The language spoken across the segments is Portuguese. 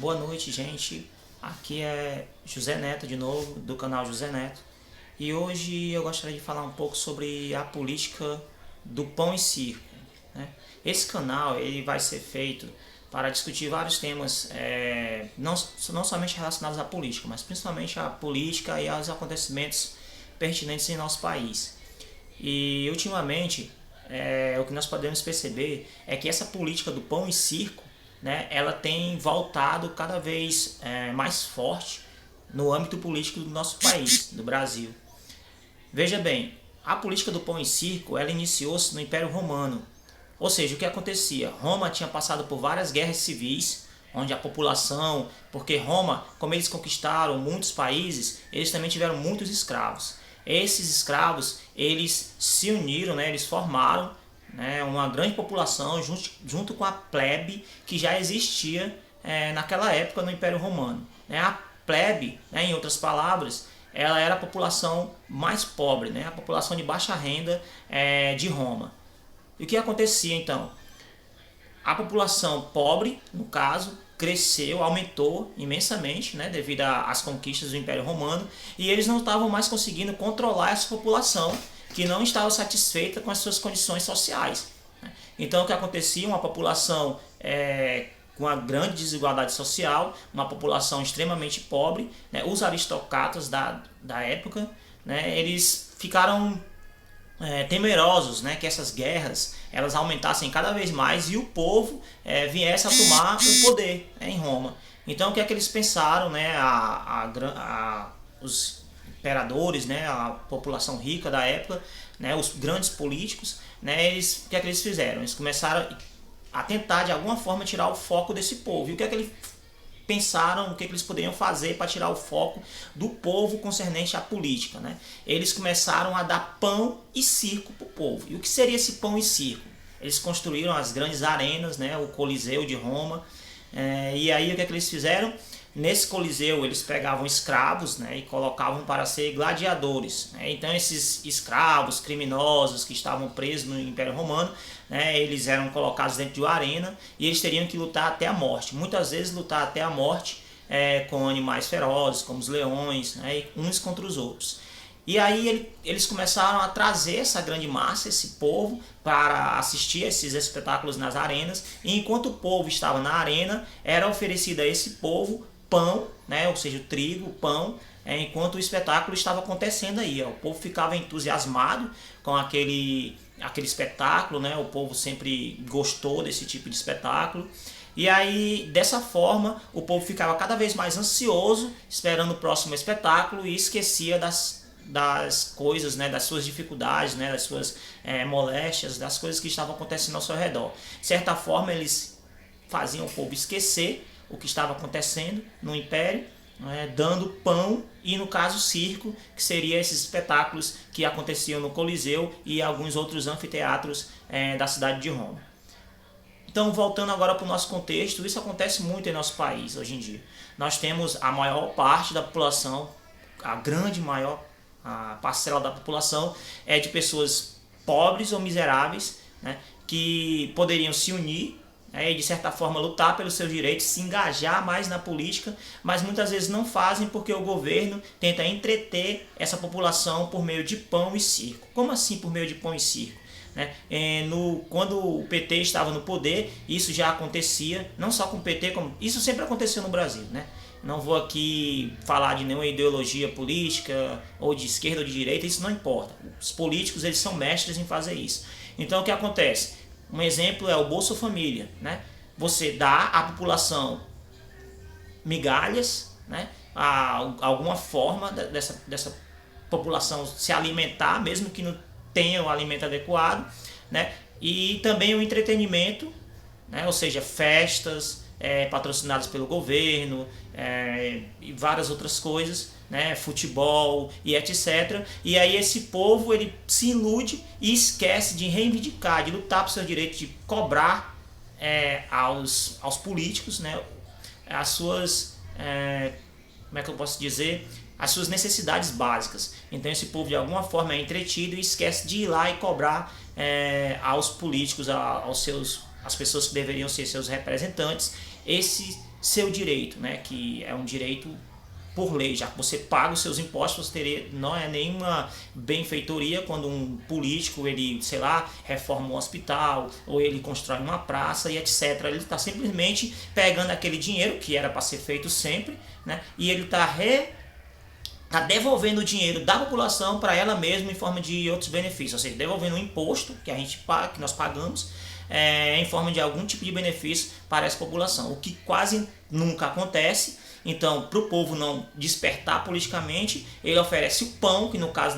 Boa noite, gente. Aqui é José Neto de novo, do canal José Neto. E hoje eu gostaria de falar um pouco sobre a política do pão e circo, né? Esse canal ele vai ser feito para discutir vários temas, não somente relacionados à política, mas principalmente à política e aos acontecimentos pertinentes em nosso país. E ultimamente, o que nós podemos perceber é que essa política do pão e circo, né, ela tem voltado cada vez mais forte no âmbito político do nosso país, do Brasil. Veja bem, a política do pão e circo ela iniciou-se no Império Romano. Ou seja, o que acontecia? Roma tinha passado por várias guerras civis, onde a população, porque Roma, como eles conquistaram muitos países, eles também tiveram muitos escravos. Esses escravos, eles se uniram, né, eles formaram, né, uma grande população junto com a plebe que já existia naquela época no Império Romano. A plebe, né, em outras palavras, ela era a população mais pobre, né, a população de baixa renda de Roma. E o que acontecia então? A população pobre, no caso, cresceu, aumentou imensamente, né, devido às conquistas do Império Romano, e eles não estavam mais conseguindo controlar essa população que não estava satisfeita com as suas condições sociais. Então o que acontecia? Uma população com uma grande desigualdade social, uma população extremamente pobre, né, os aristocratas da época, né, eles ficaram temerosos, né, que essas guerras elas aumentassem cada vez mais e o povo viesse a tomar o poder, em Roma. Então o que é que eles pensaram, né, os imperadores, né, a população rica da época, né, os grandes políticos, né, o que é que eles fizeram? Eles começaram a tentar de alguma forma tirar o foco desse povo. E o que é que eles pensaram, o que eles poderiam fazer para tirar o foco do povo concernente à política, né? Eles começaram a dar pão e circo para o povo. E o que seria esse pão e circo? Eles construíram as grandes arenas, né? O Coliseu de Roma. E aí o que é que eles fizeram? Nesse Coliseu eles pegavam escravos, né, e colocavam para ser gladiadores, né? Então esses escravos criminosos que estavam presos no Império Romano, né, eles eram colocados dentro de uma arena e eles teriam que lutar até a morte. Muitas vezes lutar até a morte com animais ferozes, como os leões, né, uns contra os outros. E aí eles começaram a trazer essa grande massa, esse povo, para assistir a esses espetáculos nas arenas. E enquanto o povo estava na arena, era oferecido a esse povo pão, né, ou seja, o trigo, o pão, enquanto o espetáculo estava acontecendo aí. O povo ficava entusiasmado com aquele espetáculo, né, o povo sempre gostou desse tipo de espetáculo. E aí, dessa forma, o povo ficava cada vez mais ansioso, esperando o próximo espetáculo e esquecia das coisas, né, das suas dificuldades, né, das suas moléstias, das coisas que estavam acontecendo ao seu redor. De certa forma, eles faziam o povo esquecer o que estava acontecendo no Império, né, dando pão e, no caso, circo, que seria esses espetáculos que aconteciam no Coliseu e alguns outros anfiteatros da cidade de Roma. Então, voltando agora para o nosso contexto, isso acontece muito em nosso país hoje em dia. Nós temos a maior parte da população, a parcela da população é de pessoas pobres ou miseráveis, né, que poderiam se unir e de certa forma lutar pelos seus direitos, se engajar mais na política, mas muitas vezes não fazem porque o governo tenta entreter essa população por meio de pão e circo. Como assim por meio de pão e circo? Quando o PT estava no poder, isso já acontecia, não só com o PT, como isso sempre aconteceu no Brasil, né? Não vou aqui falar de nenhuma ideologia política, ou de esquerda ou de direita, isso não importa. Os políticos eles são mestres em fazer isso. Então o que acontece? Um exemplo é o Bolsa Família, né? Você dá à população migalhas, né? Alguma forma dessa população se alimentar, mesmo que não tenha o alimento adequado, né? E também o entretenimento, né? Ou seja, festas patrocinadas pelo governo e várias outras coisas, né, futebol e etc. E aí esse povo ele se ilude e esquece de reivindicar, de lutar por seu direito, de cobrar aos políticos, né, as suas, como é que eu posso dizer, as suas necessidades básicas. Então esse povo de alguma forma é entretido e esquece de ir lá e cobrar aos políticos, às pessoas que deveriam ser seus representantes, seu direito, né, que é um direito por lei, já que você paga os seus impostos, você teria, não é nenhuma benfeitoria quando um político, ele, sei lá, reforma um hospital, ou ele constrói uma praça e etc. Ele está simplesmente pegando aquele dinheiro, que era para ser feito sempre, né, e ele está devolvendo o dinheiro da população para ela mesma em forma de outros benefícios, ou seja, devolvendo o imposto que a gente paga, que nós pagamos, em forma de algum tipo de benefício para essa população, o que quase nunca acontece. Então, para o povo não despertar politicamente, ele oferece o pão, que no caso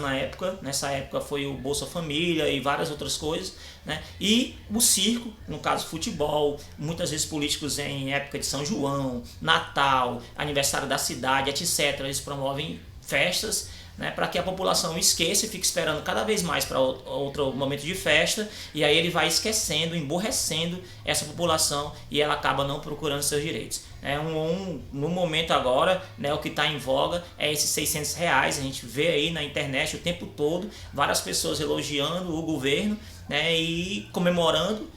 nessa época foi o Bolsa Família e várias outras coisas, né? E o circo, no caso futebol, muitas vezes políticos em época de São João, Natal, aniversário da cidade, etc. Eles promovem festas, né, para que a população esqueça e fique esperando cada vez mais para outro momento de festa, e aí ele vai esquecendo, emborrecendo essa população e ela acaba não procurando seus direitos. No momento agora, né, o que está em voga é esses R$ 600, a gente vê aí na internet o tempo todo várias pessoas elogiando o governo, né, e comemorando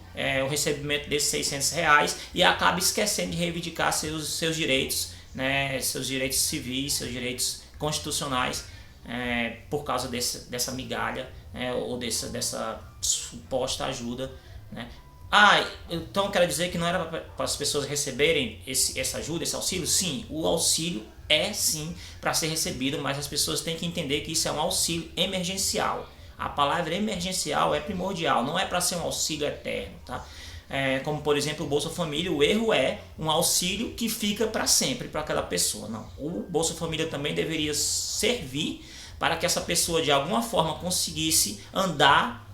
o recebimento desses R$ 600 e acaba esquecendo de reivindicar seus direitos, né, seus direitos civis, seus direitos constitucionais, por causa dessa migalha, ou dessa suposta ajuda, né? Então quero dizer que não era para as pessoas receberem essa ajuda, esse auxílio? Sim, o auxílio é sim para ser recebido, mas as pessoas têm que entender que isso é um auxílio emergencial. A palavra emergencial é primordial, não é para ser um auxílio eterno, tá? Como por exemplo o Bolsa Família, o erro é um auxílio que fica para sempre para aquela pessoa. Não, o Bolsa Família também deveria servir para que essa pessoa de alguma forma conseguisse andar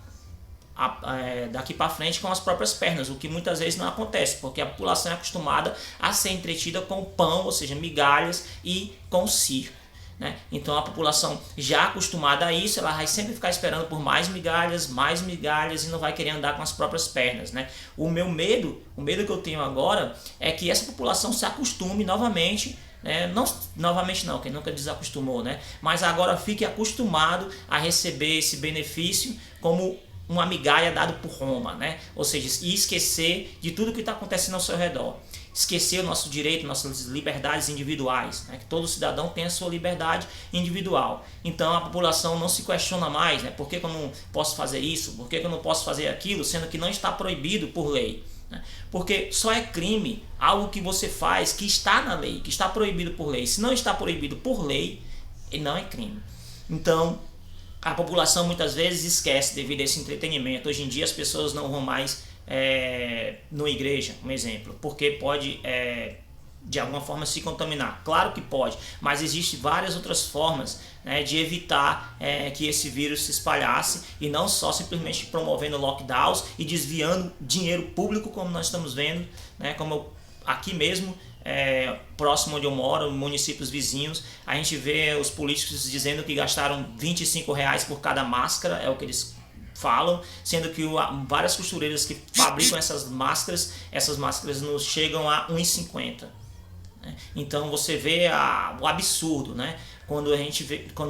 daqui para frente com as próprias pernas, o que muitas vezes não acontece, porque a população é acostumada a ser entretida com pão, ou seja, migalhas, e com circo, né? Então a população já acostumada a isso, ela vai sempre ficar esperando por mais migalhas e não vai querer andar com as próprias pernas, né? O medo que eu tenho agora é que essa população se acostume novamente, não novamente não, quem nunca desacostumou, né? Mas agora fique acostumado a receber esse benefício como uma migalha dado por Roma, né? Ou seja, e esquecer de tudo que está acontecendo ao seu redor. Esquecer o nosso direito, nossas liberdades individuais, né? Que todo cidadão tem a sua liberdade individual. Então a população não se questiona mais, né? Por que eu não posso fazer isso? Por que eu não posso fazer aquilo? Sendo que não está proibido por lei. Porque só é crime algo que você faz que está na lei, que está proibido por lei. Se não está proibido por lei, ele não é crime. Então a população muitas vezes esquece devido a esse entretenimento. Hoje em dia as pessoas não vão mais numa igreja, um exemplo, porque pode de alguma forma se contaminar. Claro que pode, mas existem várias outras formas, né, de evitar que esse vírus se espalhasse, e não só simplesmente promovendo lockdowns e desviando dinheiro público, como nós estamos vendo, né, como aqui mesmo, próximo onde eu moro, municípios vizinhos, a gente vê os políticos dizendo que gastaram R$ 25 por cada máscara, é o que eles falam, sendo que várias costureiras que fabricam essas máscaras nos chegam a R$ 1,50. Então você vê o absurdo, né? Quando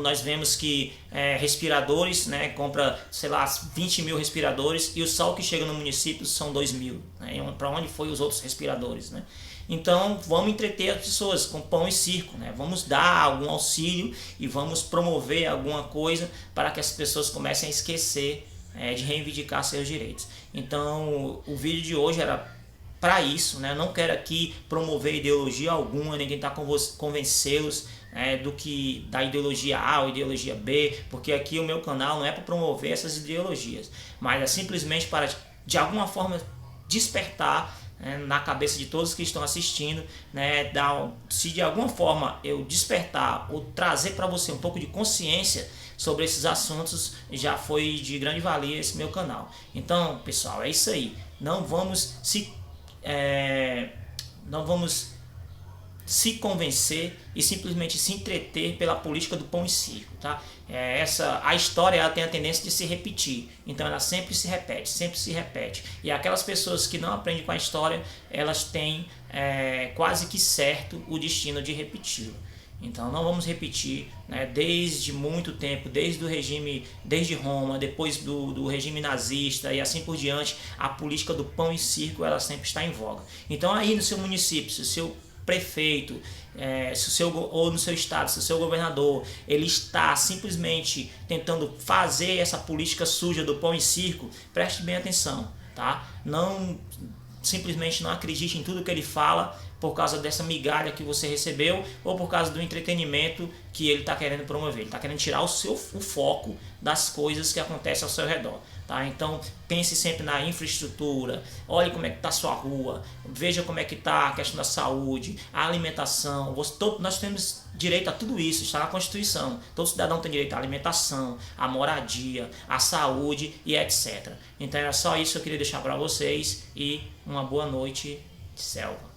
nós vemos que respiradores, né, compra, sei lá, 20 mil respiradores, e só o que chega no município são 2 mil, né? Para onde foi os outros respiradores, né? Então vamos entreter as pessoas com pão e circo, né? Vamos dar algum auxílio e vamos promover alguma coisa para que as pessoas comecem a esquecer de reivindicar seus direitos. Então o vídeo de hoje era para isso, né? Eu não quero aqui promover ideologia alguma, ninguém está convencê-los da ideologia A ou ideologia B, porque aqui o meu canal não é para promover essas ideologias, mas é simplesmente para de alguma forma despertar na cabeça de todos que estão assistindo, né? Se de alguma forma eu despertar ou trazer para você um pouco de consciência sobre esses assuntos, já foi de grande valia esse meu canal. Então, pessoal, é isso aí. Não vamos se convencer e simplesmente se entreter pela política do pão e circo, tá? A história, ela tem a tendência de se repetir, então ela sempre se repete, e aquelas pessoas que não aprendem com a história, elas têm quase que certo o destino de repeti-lo. Então não vamos repetir, né, desde muito tempo, desde Roma, depois do regime nazista e assim por diante, a política do pão e circo, ela sempre está em voga. Então aí no seu município, se o seu prefeito, ou no seu estado, se o seu governador, ele está simplesmente tentando fazer essa política suja do pão e circo, preste bem atenção, tá? Simplesmente não acredite em tudo que ele fala por causa dessa migalha que você recebeu ou por causa do entretenimento que ele está querendo promover. Ele está querendo tirar o foco das coisas que acontecem ao seu redor. Tá? Então pense sempre na infraestrutura, olhe como é que está a sua rua, veja como é que está a questão da saúde, a alimentação. Nós temos direito a tudo isso, está na Constituição. Todo cidadão tem direito à alimentação, à moradia, à saúde e etc. Então era só isso que eu queria deixar para vocês e uma boa noite de selva.